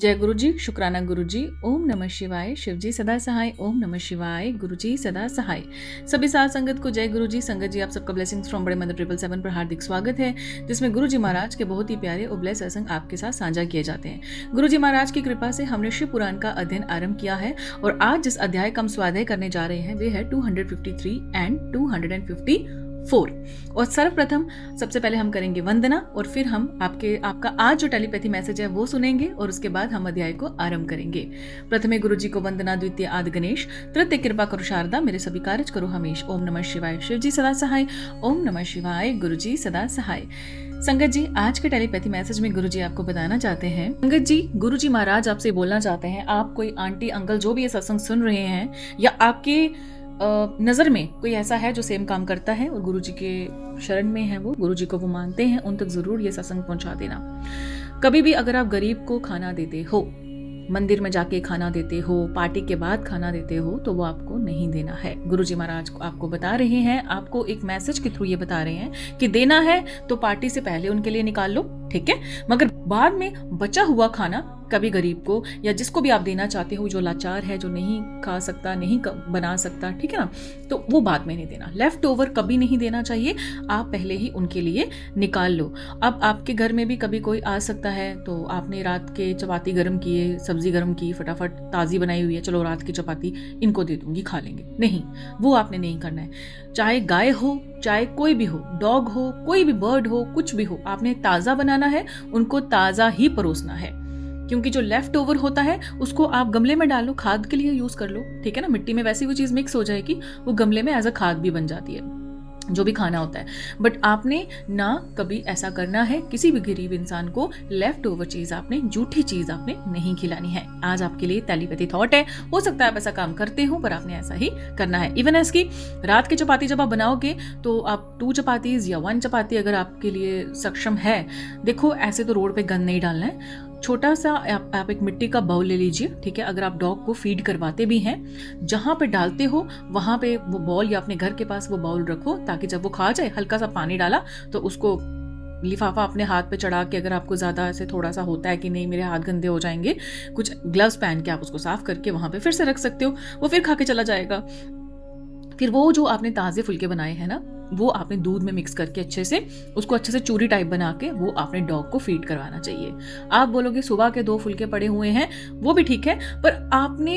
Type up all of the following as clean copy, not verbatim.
जय गुरु जी, शुक्राना गुरु जी, ओम नमः शिवाय, शिव जी सदा सहाय, ओम नमः शिवाय, गुरु जी सदा सहाय। सभी साथ संगत को जय गुरु जी। संगत जी, आप सबका ब्लेसिंग्स फ्रॉम बड़े मंदिर 777 पर हार्दिक स्वागत है, जिसमें गुरु जी महाराज के बहुत ही प्यारे और ब्लेस सत्संग आपके साथ साझा किए जाते हैं। गुरु जी महाराज की कृपा से हमने शिव पुराण का अध्ययन आरंभ किया है और आज जिस अध्याय का हम स्वाध्याय करने जा रहे हैं वे है 253 एंड 254। और सर्वप्रथम सबसे पहले हम करेंगे वंदना और फिर हम आपका आज जो टेलीपैथी मैसेज है वो सुनेंगे और उसके बाद हम अध्याय को आरंभ करेंगे। प्रथमे गुरु जी को वंदना, द्वितीय आदि गणेश, तृतीय कृपा करो शारदा, मेरे सभी कार्य करो हमेश। ओम नमः शिवाय, शिव जी सदा सहाय, ओम नमः शिवाय, गुरु जी सदा सहाय। संगत जी, आज के टेलीपैथी मैसेज में गुरु जी आपको बताना चाहते हैं। संगत जी, गुरु जी महाराज आपसे बोलना चाहते हैं, आप कोई आंटी अंकल जो भी ये सत्संग सुन रहे हैं या आपके नजर में कोई ऐसा है जो सेम काम करता है और गुरु जी के शरण में है, वो गुरु जी को वो मानते हैं, उन तक जरूर ये सत्संग पहुंचा देना। कभी भी अगर आप गरीब को खाना देते हो, मंदिर में जाके खाना देते हो, पार्टी के बाद खाना देते हो, तो वो आपको नहीं देना है। गुरु जी महाराज आपको बता रहे हैं, आपको एक मैसेज के थ्रू ये बता रहे हैं कि देना है तो पार्टी से पहले उनके लिए निकाल लो, ठीक है, मगर बाद में बचा हुआ खाना कभी गरीब को या जिसको भी आप देना चाहते हो, जो लाचार है, जो नहीं खा सकता, नहीं बना सकता, ठीक है ना, तो वो बाद में नहीं देना। लेफ्ट ओवर कभी नहीं देना चाहिए, आप पहले ही उनके लिए निकाल लो। अब आपके घर में भी कभी कोई आ सकता है, तो आपने रात के चपाती गर्म किए, सब्जी गर्म की, फटाफट ताज़ी बनाई हुई है, चलो रात की चपाती इनको दे दूंगी, खा लेंगे, नहीं, वो आपने नहीं करना है। चाहे गाय हो, चाहे कोई भी हो, डॉग हो, कोई भी बर्ड हो, कुछ भी हो, आपने ताज़ा बनाना है, उनको ताज़ा ही परोसना है। क्योंकि जो लेफ्ट ओवर होता है उसको आप गमले में डालो, खाद के लिए यूज कर लो, ठीक है ना, मिट्टी में वैसी वो चीज मिक्स हो जाएगी, वो गमले में एज अ खाद भी बन जाती है, जो भी खाना होता है। बट आपने ना कभी ऐसा करना है, किसी भी गरीब इंसान को लेफ्ट ओवर चीज आपने, झूठी चीज आपने नहीं खिलानी है। आज आपके लिए टेलीपैथी थॉट है, हो सकता है आप ऐसा काम करते हो, पर आपने ऐसा ही करना है। इवन एज की रात की चपाती जब आप बनाओगे तो आप 2 चपातीज या 1 चपाती अगर आपके लिए सक्षम है, देखो ऐसे तो रोड पे गंद नहीं डालना है, छोटा सा आप एक मिट्टी का बाउल ले लीजिए, ठीक है। अगर आप डॉग को फीड करवाते भी हैं, जहां पे डालते हो वहां पे वो बॉल या अपने घर के पास वो बाउल रखो, ताकि जब वो खा जाए, हल्का सा पानी डाला तो उसको लिफाफा अपने हाथ पे चढ़ा के, अगर आपको ज्यादा ऐसे थोड़ा सा होता है कि नहीं मेरे हाथ गंदे हो जाएंगे, कुछ ग्लव्स पहन के आप उसको साफ करके वहां पे फिर से रख सकते हो, वो फिर खा के चला जाएगा। फिर वो जो आपने ताजे फुलके बनाए हैं ना, वो आपने दूध में मिक्स करके अच्छे से चूरी टाइप बना के वो आपने डॉग को फीड करवाना चाहिए। आप बोलोगे सुबह के 2 फुलके पड़े हुए हैं, वो भी ठीक है, पर आपने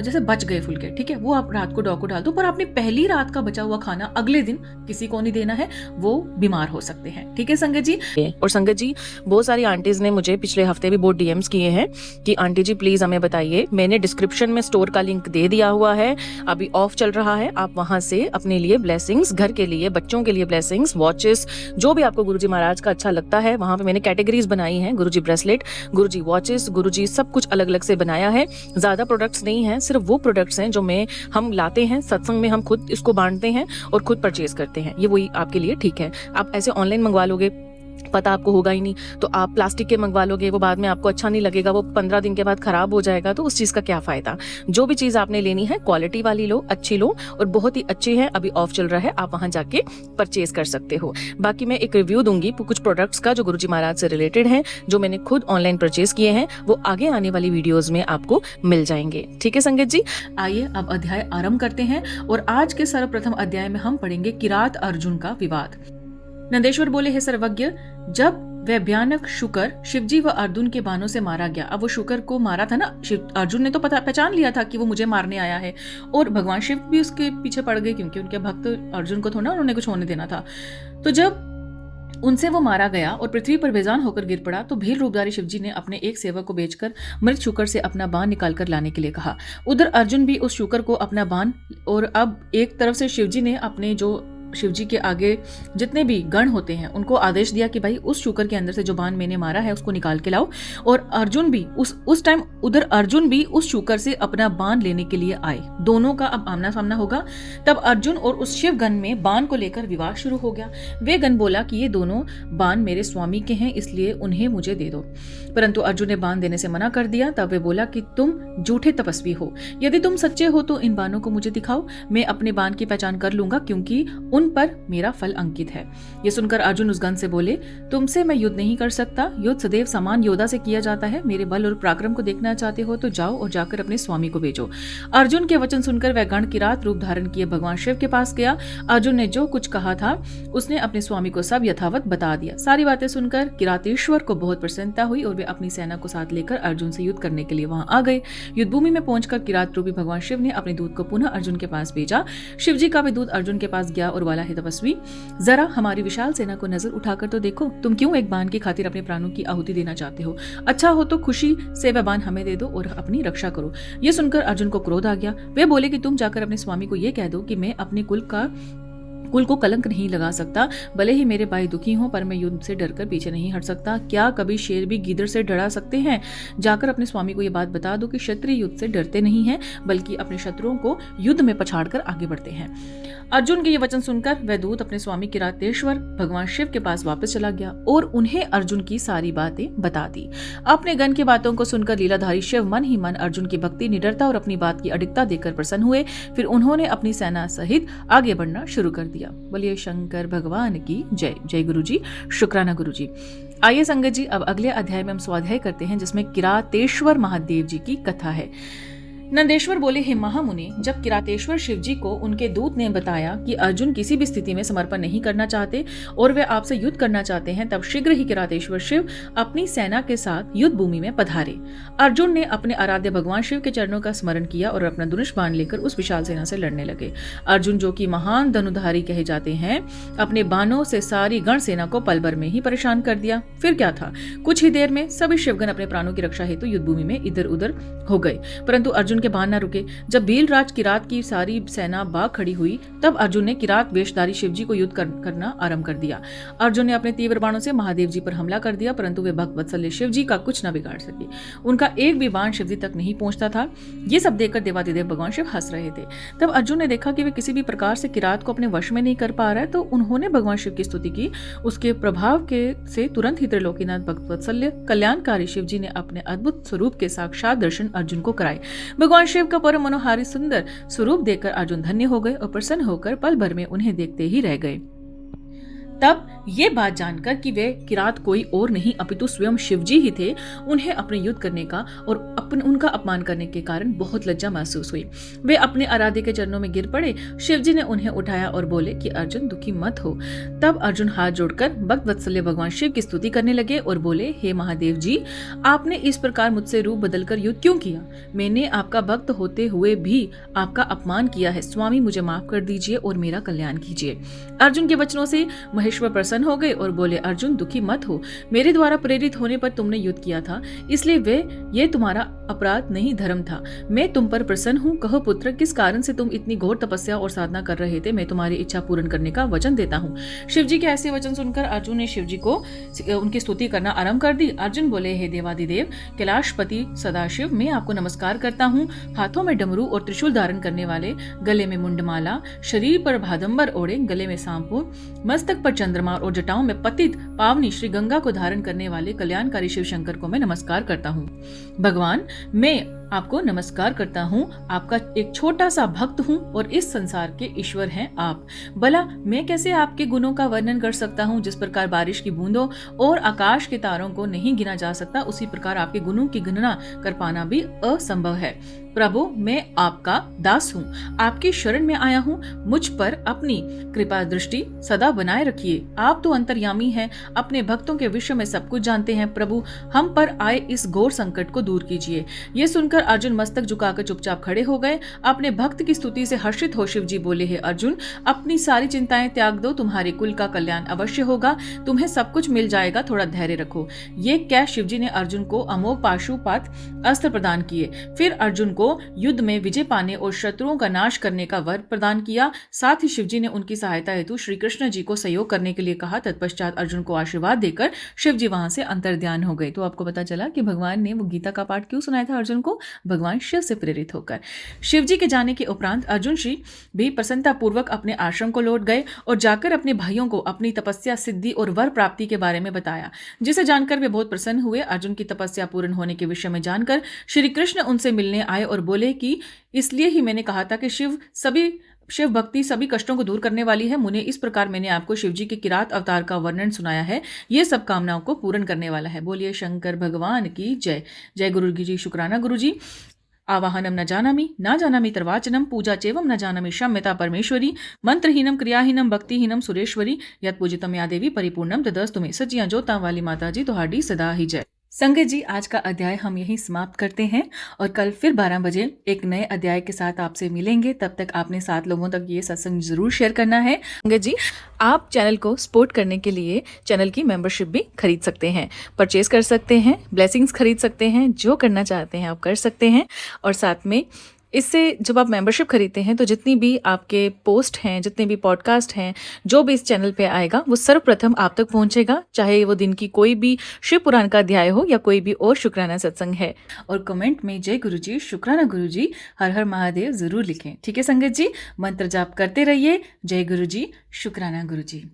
जैसे बच गए फुलके, ठीक है, वो आप रात को डॉग को डाल दो, पर आपने पहली रात का बचा हुआ खाना अगले दिन किसी को नहीं देना है, वो बीमार हो सकते हैं, ठीक है संगत जी। और संगत जी, बहुत सारी आंटीज ने मुझे पिछले हफ्ते भी बहुत डीएम्स किए हैं कि आंटी जी प्लीज हमें बताइए। मैंने डिस्क्रिप्शन में स्टोर का लिंक दे दिया हुआ है, अभी ऑफ चल रहा है, आप वहां से अपने लिए ब्लेसिंग्स, घर के लिए, बच्चों के लिए ब्लेसिंग्स, वॉचेस, जो भी आपको गुरुजी महाराज का अच्छा लगता है, वहां पे मैंने कैटेगरीज बनाई हैं, गुरुजी ब्रेसलेट, गुरुजी वॉचेस, गुरुजी सब कुछ अलग अलग से बनाया है। ज्यादा प्रोडक्ट्स नहीं है, सिर्फ वो प्रोडक्ट्स हैं जो हम लाते हैं सत्संग में, हम खुद इसको बांटते हैं और खुद परचेज करते हैं, ये वही आपके लिए ठीक है। आप ऐसे ऑनलाइन मंगवा लोगे, पता आपको होगा ही नहीं, तो आप प्लास्टिक के मंगवा लोगे, वो बाद में आपको अच्छा नहीं लगेगा, वो 15 दिन के बाद खराब हो जाएगा, तो उस चीज का क्या फायदा। जो भी चीज आपने लेनी है क्वालिटी वाली लो, अच्छी लो, और बहुत ही अच्छी है, अभी ऑफ चल रहा है, आप वहां जाके परचेज कर सकते हो। बाकी मैं एक रिव्यू दूंगी कुछ प्रोडक्ट्स का जो गुरुजी महाराज से रिलेटेड है, जो मैंने खुद ऑनलाइन परचेज किए हैं, वो आगे आने वाली वीडियोज में आपको मिल जाएंगे, ठीक है संगत जी। आइए अब अध्याय आरंभ करते हैं और आज के सर्वप्रथम अध्याय में हम पढ़ेंगे किरात अर्जुन का विवाद। नंदेश्वर बोले, हे सर्वज्ञ, जब वह भयानक शुकर शिवजी व अर्जुन के बाणों से मारा गया। अब वो शुकर को मारा था ना, अर्जुन ने तो पहचान लिया था कि वो मुझे मारने आया है, और भगवान शिव भी उसके पीछे पड़ गए, क्योंकि उनके भक्त अर्जुन को थोड़ा उन्होंने कुछ होने देना था। तो जब उनसे वो मारा गया और पृथ्वी पर बेजान होकर गिर पड़ा, तो भील रूपधारी शिवजी ने अपने एक सेवक को भेजकर मृत शुकर से अपना बाण निकालकर लाने के लिए कहा। उधर अर्जुन भी उस शुकर को अपना बाण, और अब एक तरफ से शिवजी ने अपने जो शिवजी के आगे जितने भी गण होते हैं उनको आदेश दिया कि भाई उस शुकर के अंदर से जो बाण मैंने मारा है उसको निकाल के लाओ, और अर्जुन भी उस टाइम उधर अर्जुन भी उस शुकर से अपना बाण लेने के लिए आए। दोनों का अब आमना सामना होगा। तब अर्जुन और उस शिव गण में बाण को लेकर विवाद शुरू हो गया। वे गण बोला कि ये दोनों बाण मेरे स्वामी के हैं, इसलिए उन्हें मुझे दे दो, परंतु अर्जुन ने बाण देने से मना कर दिया। तब वे बोला कि तुम झूठे तपस्वी हो, यदि तुम सच्चे हो तो इन बाणों को मुझे दिखाओ, मैं अपने बाण की पहचान कर लूंगा, क्योंकि उन पर मेरा फल अंकित है। ये सुनकर अर्जुन उस गण से बोले, तुमसे मैं युद्ध नहीं कर सकता। युद्ध सदैव समान योद्धा से किया जाता है। मेरे बल और पराक्रम को देखना चाहते हो तो जाओ और जाकर अपने स्वामी को भेजो। अर्जुन के वचन सुनकर वह गण किरात रूप धारण किए भगवान शिव के पास गया। अर्जुन ने जो कुछ कहा था उसने अपने स्वामी को सब यथावत बता दिया। सारी बातें सुनकर किरातेश्वर को बहुत प्रसन्नता हुई और वे अपनी सेना को साथ लेकर अर्जुन से युद्ध करने के लिए वहां आ गए। युद्ध भूमि में पहुंचकर किरात रूपी भगवान शिव ने अपने दूत को पुनः अर्जुन के पास भेजा। शिव जी का वे दूत अर्जुन के पास गया और बोला, हे तपस्वी, जरा हमारी विशाल सेना को नजर उठाकर तो देखो। तुम क्यों एक बाण की खातिर अपने प्राणों की आहुति देना चाहते हो? अच्छा हो तो खुशी से वह बाण हमें दे दो और अपनी रक्षा करो। ये सुनकर अर्जुन को क्रोध आ गया। वे बोले कि तुम जाकर अपने स्वामी को यह कह दो कि मैं अपने कुल को कलंक नहीं लगा सकता। भले ही मेरे भाई दुखी हों पर मैं युद्ध से डरकर पीछे नहीं हट सकता। क्या कभी शेर भी गीदड़ से डरा सकते हैं? जाकर अपने स्वामी को यह बात बता दो कि क्षत्रिय युद्ध से डरते नहीं हैं बल्कि अपने शत्रुओं को युद्ध में पछाड़कर आगे बढ़ते हैं। अर्जुन के ये वचन सुनकर वह दूत अपने स्वामी किरातेश्वर भगवान शिव के पास वापस चला गया और उन्हें अर्जुन की सारी बातें बता दी। अपने गण की बातों को सुनकर लीलाधारी शिव मन ही मन अर्जुन की भक्ति, निडरता और अपनी बात की अडिगता देखकर प्रसन्न हुए। फिर उन्होंने अपनी सेना सहित आगे बढ़ना शुरू कर दिया। बोलिए शंकर भगवान की जय। जय गुरु जी, शुक्राना गुरु जी। आइए संगत जी, अब अगले अध्याय में हम स्वाध्याय करते हैं जिसमें किरातेश्वर महादेव जी की कथा है। नंदेश्वर बोले, हे महामुनि, जब किरातेश्वर शिव जी को उनके दूत ने बताया कि अर्जुन किसी भी स्थिति में समर्पण नहीं करना चाहते और वे आपसे युद्ध करना चाहते हैं, तब शीघ्र ही किरातेश्वर शिव अपनी सेना के साथ युद्ध भूमि में पधारे। अर्जुन ने अपने आराध्य भगवान शिव के चरणों का स्मरण किया और अपना धनुष बाण लेकर उस विशाल सेना से लड़ने लगे। अर्जुन, जो कि महान धनुधारी कहे जाते हैं, अपने बाणों से सारी गण सेना को पल भर में ही परेशान कर दिया। फिर क्या था, कुछ ही देर में सभी शिवगण अपने प्राणों की रक्षा हेतु युद्ध भूमि में इधर उधर हो गए, परंतु अर्जुन के बाण न रुके। जब भीलराज किरात की सारी सेना बाग खड़ी हुई, तब अर्जुन ने किरात वेशधारी शिवजी को युद्ध करना आरंभ कर दिया। अर्जुन ने अपने तीव्र बाणों से महादेव जी पर हमला कर दिया, परंतु वे भक्त वत्सल्य शिवजी का कुछ न बिगाड़ सके। उनका एक भी बाण शिवजी तक नहीं पहुंचता था। ये सब देखकर देवादिदेव भगवान शिव हंस रहे थे। तब अर्जुन ने देखा कि वे किसी भी प्रकार से किरात को अपने वश में नहीं कर पा रहा है, तो उन्होंने भगवान शिव की स्तुति की। उसके प्रभाव से तुरंत ही त्रिलोकीनाथ भक्त वत्सल्य कल्याणकारी शिवजी ने अपने अद्भुत स्वरूप के साक्षात दर्शन अर्जुन को कराए। भगवान शिव का परम मनोहारी सुंदर स्वरूप देखकर अर्जुन धन्य हो गए और प्रसन्न होकर पल भर में उन्हें देखते ही रह गए। तब ये बात जानकर कि वे किरात कोई और नहीं अपितु स्वयं शिवजी ही थे, उन्हें अपने युद्ध करने का और उनका अपमान करने के कारण बहुत लज्जा महसूस हुई। वे अपने आराध्य के चरणों में गिर पड़े। शिवजी ने उन्हें उठाया और बोले कि अर्जुन, दुखी मत हो। तब अर्जुन हाथ जोड़कर भक्त वत्सल्य भगवान शिव की स्तुति करने लगे और बोले, हे महादेव जी, आपने इस प्रकार मुझसे रूप बदलकर युद्ध क्यों किया? मैंने आपका भक्त होते हुए भी आपका अपमान किया है। स्वामी, मुझे माफ कर दीजिए और मेरा कल्याण कीजिए। अर्जुन के वचनों से महेश्वर प्रसन्न हो गए और बोले, अर्जुन, दुखी मत हो। मेरे द्वारा प्रेरित होने पर तुमने युद्ध किया था, इसलिए ये तुम्हारा अपराध नहीं, धर्म था। मैं तुम पर प्रसन्न हूँ। कहो पुत्र, किस कारण से तुम इतनी घोर तपस्या और साधना कर रहे थे? मैं तुम्हारी इच्छा पूर्ण करने का वचन देता हूँ। शिवजी के ऐसे वचन सुनकर अर्जुन ने शिवजी को उनकी स्तुति करना आरंभ कर दी। अर्जुन बोले, हे देवादिदेव कैलाशपति सदाशिव, मैं आपको नमस्कार करता हूँ। हाथों में डमरू और त्रिशूल धारण करने वाले, गले में मुंडमाला, शरीर पर भादंबर ओढ़े, गले में सांपुर, मस्तक पर चंद्रमा और जटाओं में पतित पावनी श्री गंगा को धारण करने वाले कल्याणकारी शिव शंकर को मैं नमस्कार करता हूँ। भगवान, मैं आपको नमस्कार करता हूँ। आपका एक छोटा सा भक्त हूँ और इस संसार के ईश्वर हैं आप। भला मैं कैसे आपके गुणों का वर्णन कर सकता हूँ? जिस प्रकार बारिश की बूंदों और आकाश के तारों को नहीं गिना जा सकता, उसी प्रकार आपके गुणों की गणना कर पाना भी असंभव है। प्रभु, मैं आपका दास हूँ, आपकी शरण में आया हूँ। मुझ पर अपनी कृपा दृष्टि सदा बनाए रखिए। आप तो अंतर्यामी हैं, अपने भक्तों के विषय में सब कुछ जानते हैं। प्रभु, हम पर आए इस घोर संकट को दूर कीजिए। ये सुनकर अर्जुन मस्तक झुकाकर चुपचाप खड़े हो गए। अपने भक्त की स्तुति से हर्षित हो शिवजी बोले, हे अर्जुन, अपनी सारी चिंताएं त्याग दो, तुम्हारे कुल का कल्याण अवश्य होगा, तुम्हें सब कुछ मिल जाएगा, थोड़ा धैर्य रखो। ये कह शिवजी ने अर्जुन को अमोघ पाशुपात अस्त्र प्रदान किए। फिर अर्जुन को युद्ध में विजय पाने और शत्रुओं का नाश करने का वर प्रदान किया। साथ ही शिवजी ने उनकी सहायता हेतु श्री कृष्ण जी को सहयोग करने के लिए कहा। तत्पश्चात अर्जुन को आशीर्वाद देकर शिवजी वहां से अंतर्ध्यान हो गए। तो आपको पता चला कि भगवान ने वो गीता का पाठ क्यों सुनाया था अर्जुन को? भगवान शिव से प्रेरित होकर। शिवजी के जाने के उपरांत अर्जुन श्री भी प्रसन्नता पूर्वक अपने आश्रम को लौट गए और जाकर अपने भाइयों को अपनी तपस्या, सिद्धि और वर प्राप्ति के बारे में बताया, जिसे जानकर वे बहुत प्रसन्न हुए। अर्जुन की तपस्या पूर्ण होने के विषय में जानकर श्री कृष्ण उनसे मिलने आए और बोले कि इसलिए ही मैंने कहा था कि शिव सभी शिव भक्ति सभी कष्टों को दूर करने वाली है। मुने, इस प्रकार मैंने आपको शिव जी के किरात अवतार का वर्णन सुनाया है, ये सब कामनाओं को पूर्ण करने वाला है। बोलिए शंकर भगवान की जय। जय गुरु जी, शुक्राना गुरु जी। आवाहनम न जानामि तर्वाचनम, पूजा चेवम न जानामि क्षम्यता परमेश्वरी, मंत्रहीनम क्रियाहीनम भक्तिहीनम सुरेश्वरी, यत पूजितम या देवी परिपूर्णम तदस्तु मे। सचिया जोता वाली माता जी तुहाडी सदा ही जय। संगत जी, आज का अध्याय हम यहीं समाप्त करते हैं और कल फिर 12 बजे एक नए अध्याय के साथ आपसे मिलेंगे। तब तक आपने 7 लोगों तक ये सत्संग जरूर शेयर करना है। संगत जी, आप चैनल को सपोर्ट करने के लिए चैनल की मेंबरशिप भी खरीद सकते हैं, परचेज कर सकते हैं, ब्लेसिंग्स खरीद सकते हैं, जो करना चाहते हैं आप कर सकते हैं। और साथ में इससे जब आप मेंबरशिप खरीदते हैं तो जितनी भी आपके पोस्ट हैं, जितने भी पॉडकास्ट हैं, जो भी इस चैनल पे आएगा वो सर्वप्रथम आप तक पहुंचेगा, चाहे वो दिन की कोई भी शिव पुराण का अध्याय हो या कोई भी और शुक्राना सत्संग है। और कमेंट में जय गुरु जी, शुक्राना गुरु जी, हर हर महादेव जरूर लिखें। ठीक है संगत जी, मंत्र जाप करते रहिए। जय गुरु जी, शुक्राना गुरु जी।